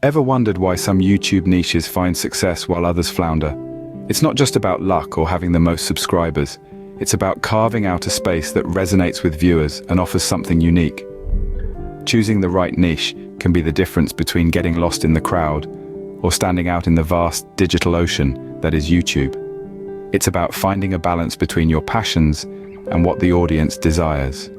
Ever wondered why some YouTube niches find success while others flounder? It's not just about luck or having the most subscribers. It's about carving out a space that resonates with viewers and offers something unique. Choosing the right niche can be the difference between getting lost in the crowd or standing out in the vast digital ocean that is YouTube. It's about finding a balance between your passions and what the audience desires.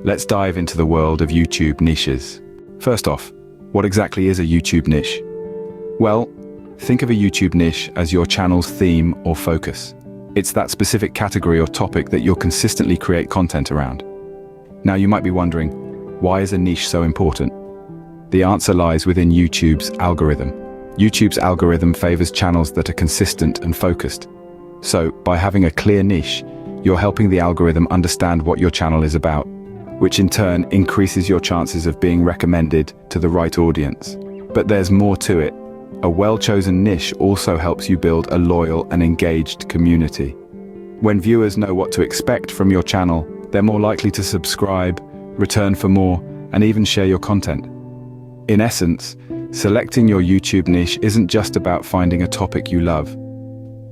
Let's dive into the world of YouTube niches. First off, what exactly is a YouTube niche? Well, think of a YouTube niche as your channel's theme or focus. It's that specific category or topic that you'll consistently create content around. Now you might be wondering, why is a niche so important? The answer lies within YouTube's algorithm. YouTube's algorithm favors channels that are consistent and focused. So, by having a clear niche, you're helping the algorithm understand what your channel is about, which in turn increases your chances of being recommended to the right audience. But there's more to it. A well-chosen niche also helps you build a loyal and engaged community. When viewers know what to expect from your channel, they're more likely to subscribe, return for more, and even share your content. In essence, selecting your YouTube niche isn't just about finding a topic you love.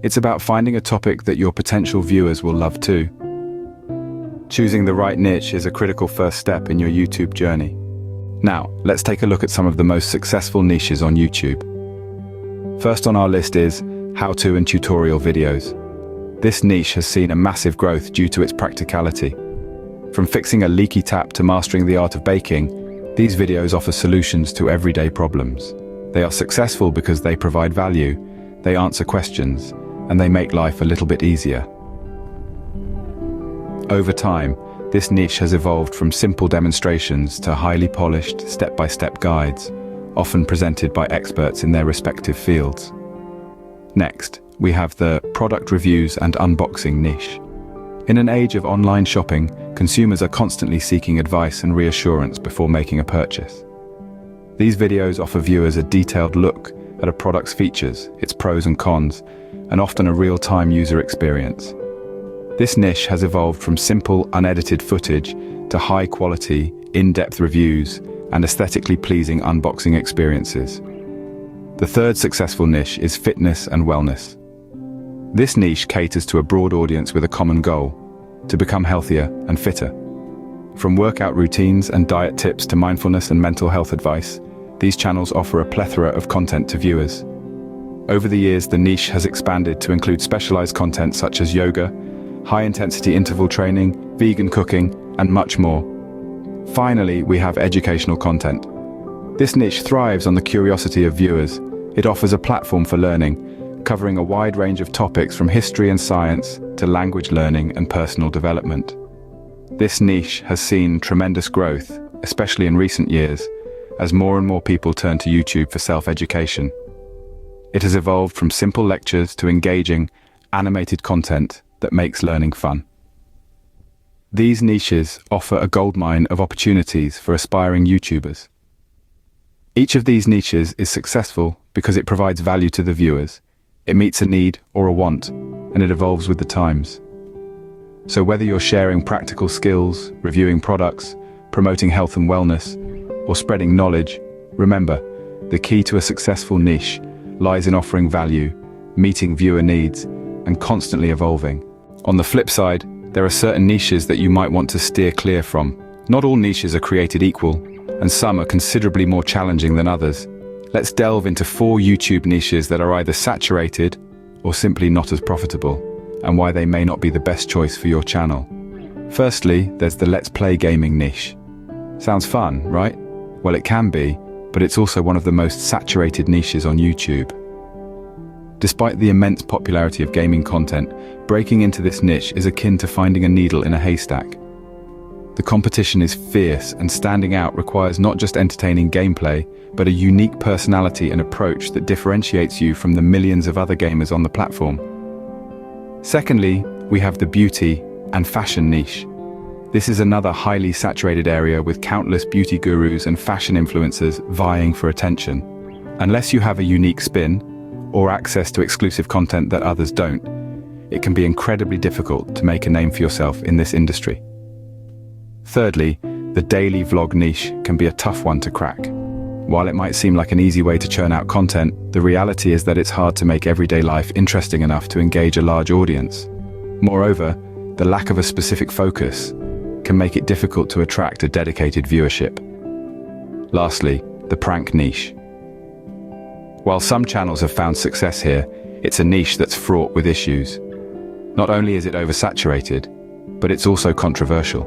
It's about finding a topic that your potential viewers will love too. Choosing the right niche is a critical first step in your YouTube journey. Now, let's take a look at some of the most successful niches on YouTube. First on our list is how-to and tutorial videos. This niche has seen a massive growth due to its practicality. From fixing a leaky tap to mastering the art of baking, these videos offer solutions to everyday problems. They are successful because they provide value, they answer questions, and they make life a little bit easier. Over time, this niche has evolved from simple demonstrations to highly polished, step-by-step guides, often presented by experts in their respective fields. Next, we have the product reviews and unboxing niche. In an age of online shopping, consumers are constantly seeking advice and reassurance before making a purchase. These videos offer viewers a detailed look at a product's features, its pros and cons, and often a real-time user experience. This niche has evolved from simple, unedited footage to high-quality, in-depth reviews and aesthetically pleasing unboxing experiences. The third successful niche is fitness and wellness. This niche caters to a broad audience with a common goal: to become healthier and fitter. From workout routines and diet tips to mindfulness and mental health advice, these channels offer a plethora of content to viewers. Over the years, the niche has expanded to include specialized content such as yoga, high-intensity interval training, vegan cooking, and much more. Finally, we have educational content. This niche thrives on the curiosity of viewers. It offers a platform for learning, covering a wide range of topics from history and science to language learning and personal development. This niche has seen tremendous growth, especially in recent years, as more and more people turn to YouTube for self-education. It has evolved from simple lectures to engaging, animated content that makes learning fun. These niches offer a goldmine of opportunities for aspiring YouTubers. Each of these niches is successful because it provides value to the viewers. It meets a need or a want, and it evolves with the times. So whether you're sharing practical skills, reviewing products, promoting health and wellness, or spreading knowledge, remember, the key to a successful niche lies in offering value, meeting viewer needs, and constantly evolving. On the flip side, there are certain niches that you might want to steer clear from. Not all niches are created equal, and some are considerably more challenging than others. Let's delve into 4 YouTube niches that are either saturated or simply not as profitable, and why they may not be the best choice for your channel. Firstly, there's the Let's Play gaming niche. Sounds fun, right? Well, it can be, but it's also one of the most saturated niches on YouTube. Despite the immense popularity of gaming content, breaking into this niche is akin to finding a needle in a haystack. The competition is fierce, and standing out requires not just entertaining gameplay, but a unique personality and approach that differentiates you from the millions of other gamers on the platform. Secondly, we have the beauty and fashion niche. This is another highly saturated area with countless beauty gurus and fashion influencers vying for attention. Unless you have a unique spin, or access to exclusive content that others don't, it can be incredibly difficult to make a name for yourself in this industry. Thirdly, the daily vlog niche can be a tough one to crack. While it might seem like an easy way to churn out content, the reality is that it's hard to make everyday life interesting enough to engage a large audience. Moreover, the lack of a specific focus can make it difficult to attract a dedicated viewership. Lastly, the prank niche. While some channels have found success here, it's a niche that's fraught with issues. Not only is it oversaturated, but it's also controversial.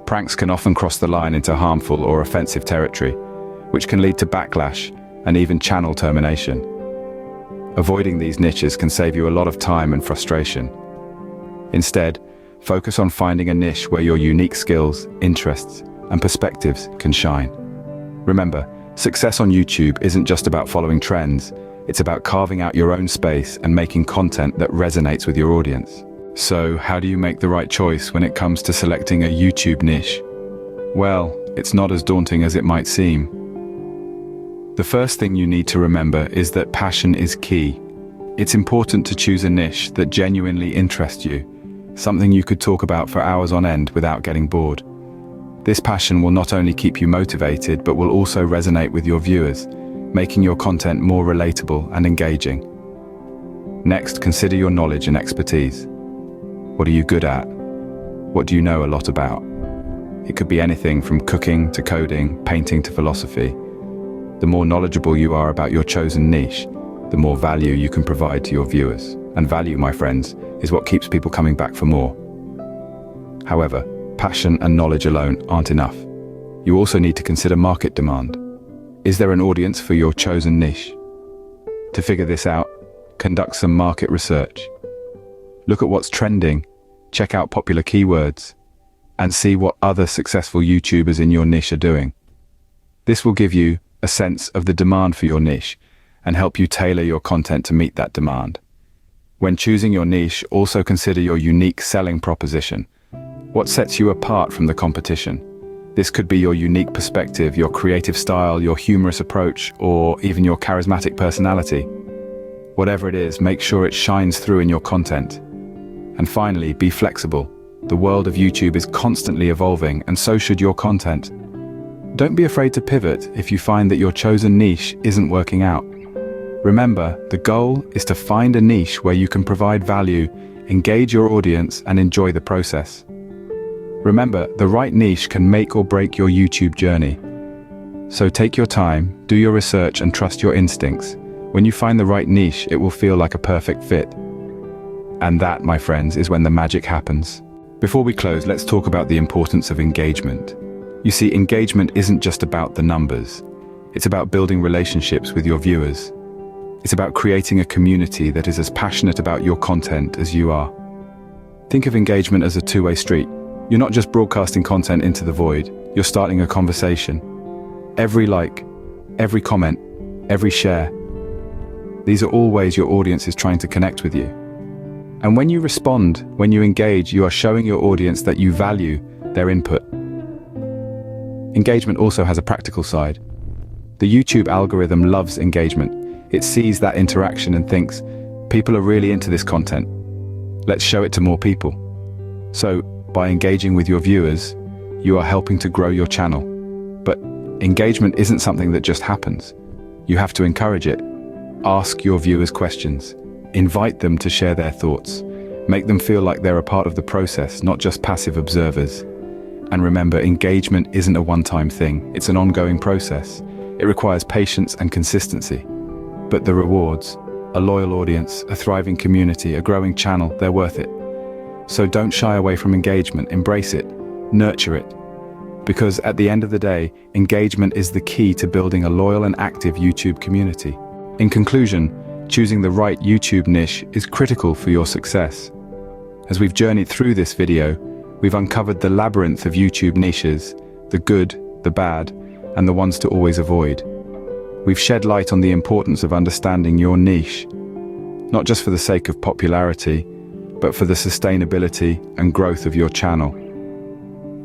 Pranks can often cross the line into harmful or offensive territory, which can lead to backlash and even channel termination. Avoiding these niches can save you a lot of time and frustration. Instead, focus on finding a niche where your unique skills, interests, and perspectives can shine. Remember, success on YouTube isn't just about following trends, it's about carving out your own space and making content that resonates with your audience. So, how do you make the right choice when it comes to selecting a YouTube niche? Well, it's not as daunting as it might seem. The first thing you need to remember is that passion is key. It's important to choose a niche that genuinely interests you, something you could talk about for hours on end without getting bored. This passion will not only keep you motivated, but will also resonate with your viewers, making your content more relatable and engaging. Next, consider your knowledge and expertise. What are you good at? What do you know a lot about? It could be anything from cooking to coding, painting to philosophy. The more knowledgeable you are about your chosen niche, the more value you can provide to your viewers. And value, my friends, is what keeps people coming back for more. However, passion and knowledge alone aren't enough. You also need to consider market demand. Is there an audience for your chosen niche? To figure this out, conduct some market research. Look at what's trending, check out popular keywords, and see what other successful YouTubers in your niche are doing. This will give you a sense of the demand for your niche and help you tailor your content to meet that demand. When choosing your niche, also consider your unique selling proposition. What sets you apart from the competition? This could be your unique perspective, your creative style, your humorous approach, or even your charismatic personality. Whatever it is, make sure it shines through in your content. And finally, be flexible. The world of YouTube is constantly evolving, and so should your content. Don't be afraid to pivot if you find that your chosen niche isn't working out. Remember, the goal is to find a niche where you can provide value, engage your audience, and enjoy the process. Remember, the right niche can make or break your YouTube journey. So take your time, do your research, and trust your instincts. When you find the right niche, it will feel like a perfect fit. And that, my friends, is when the magic happens. Before we close, let's talk about the importance of engagement. You see, engagement isn't just about the numbers. It's about building relationships with your viewers. It's about creating a community that is as passionate about your content as you are. Think of engagement as a two-way street. You're not just broadcasting content into the void, you're starting a conversation. Every like, every comment, every share, these are all ways your audience is trying to connect with you. And when you respond, when you engage, you are showing your audience that you value their input. Engagement also has a practical side. The YouTube algorithm loves engagement. It sees that interaction and thinks, people are really into this content. Let's show it to more people. So, by engaging with your viewers, you are helping to grow your channel. But engagement isn't something that just happens. You have to encourage it. Ask your viewers questions. Invite them to share their thoughts. Make them feel like they're a part of the process, not just passive observers. And remember, engagement isn't a one-time thing. It's an ongoing process. It requires patience and consistency. But the rewards, a loyal audience, a thriving community, a growing channel, they're worth it. So don't shy away from engagement, embrace it, nurture it. Because at the end of the day, engagement is the key to building a loyal and active YouTube community. In conclusion, choosing the right YouTube niche is critical for your success. As we've journeyed through this video, we've uncovered the labyrinth of YouTube niches, the good, the bad, and the ones to always avoid. We've shed light on the importance of understanding your niche, not just for the sake of popularity, but for the sustainability and growth of your channel.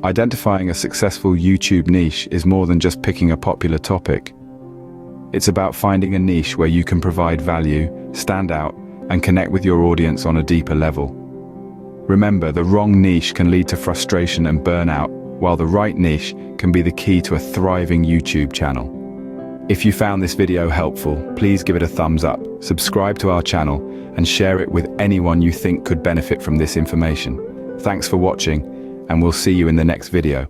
Identifying a successful YouTube niche is more than just picking a popular topic. It's about finding a niche where you can provide value, stand out, and connect with your audience on a deeper level. Remember, the wrong niche can lead to frustration and burnout, while the right niche can be the key to a thriving YouTube channel. If you found this video helpful, please give it a thumbs up, subscribe to our channel, and share it with anyone you think could benefit from this information. Thanks for watching, and we'll see you in the next video.